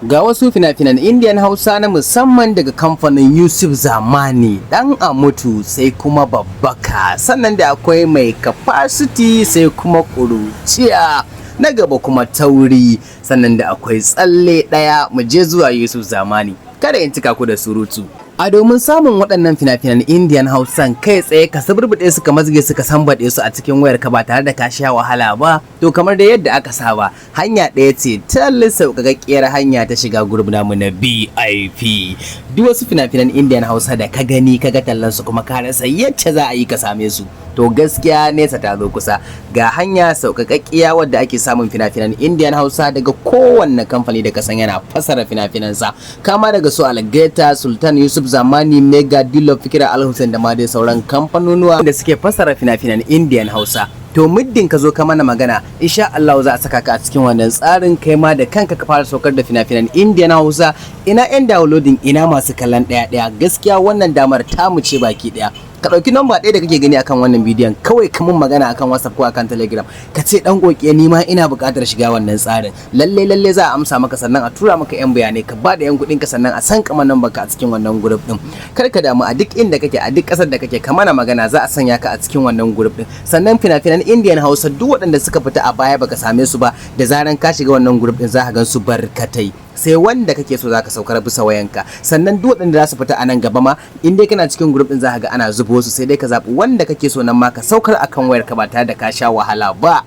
Ga wasu fina-finan Indian Hausa na musamman daga kamfanin Yusuf Zamani, dan Amutu sai kuma babbaka, sannan da akwai mai capacity sai kuma ƙuruciya, na gaba kuma tauri, sannan da akwai tsalle ɗaya. Mu je zuwa Yusuf Zamani, kada in cika ku da surutu. A domin samun waɗannan fina-finan Indian Hausan kai tsaye ka suburbuɗe su, ka mazge su, ka sambaɗe su a cikin wayar ka ba tare da ka sha wahala ba, to kamar da yadda aka saba, hanya ɗaya ce tallin sauƙaƙƙiyar hanya ta shiga group namu na VIP. Duk wasu fina-finan Indian Hausa da ka gani ka ga tallan su kuma ka rasa yacce za a yi ka same su, to gaskiya nesa ta zo kusa. Ga hanya sauƙaƙƙiya wadda ake samun fina-finan Indian Hausa daga kowanne kamfani da ka san yana fassara fina-finansa, kama daga su Algaita, Sultan, Yusuf Zamani, Mega, Dilo, Fikira, Al-Hussein da ma dai sauran kamfanonuwa da suke fassara fina-finan Indian Hausa. To muddin ka zo ka mana magana, insha Allah za a saka ka a cikin wannan tsarin, kai ma da kanka ka fara saukar da fina-finan Indian Hausa. Ina 'yan downloading, ina masu kallon ɗaya-ɗaya, gaskiya wannan damar tamu ce baki ɗaya. Ka ɗauki namba ɗaya da kake gani akan wannan bidiyon, kawai ka mun magana akan WhatsApp ko akan Telegram, ka ce dan kokiya ni ma ina buƙatar shiga wannan tsarin. Lalle za a amsa maka, sannan a tura maka 'yan bayanai, ka ba da 'yan kuɗin ka, sannan a san kamar nan baka a cikin wannan group din. Kar ka damu, a duk inda kake, a duk ƙasar da kake, ka mana magana, za a sanya ka a cikin wannan group din. Sannan fina-finan Indian Hausa duk waɗanda suka fita a baya baka same su ba, da zaran ka shiga wannan group din za ka gan su barkatai. Sai wanda kake so zaka saukar bisa wayanka. Sannan duk waɗanda za su fita a nan gaba ma, in dai kana cikin group din za ka ga ana zubo su, sai dai ka zaɓi wanda kake so nan ma ka saukar akan wayarka ba tare da ka sha wahala ba.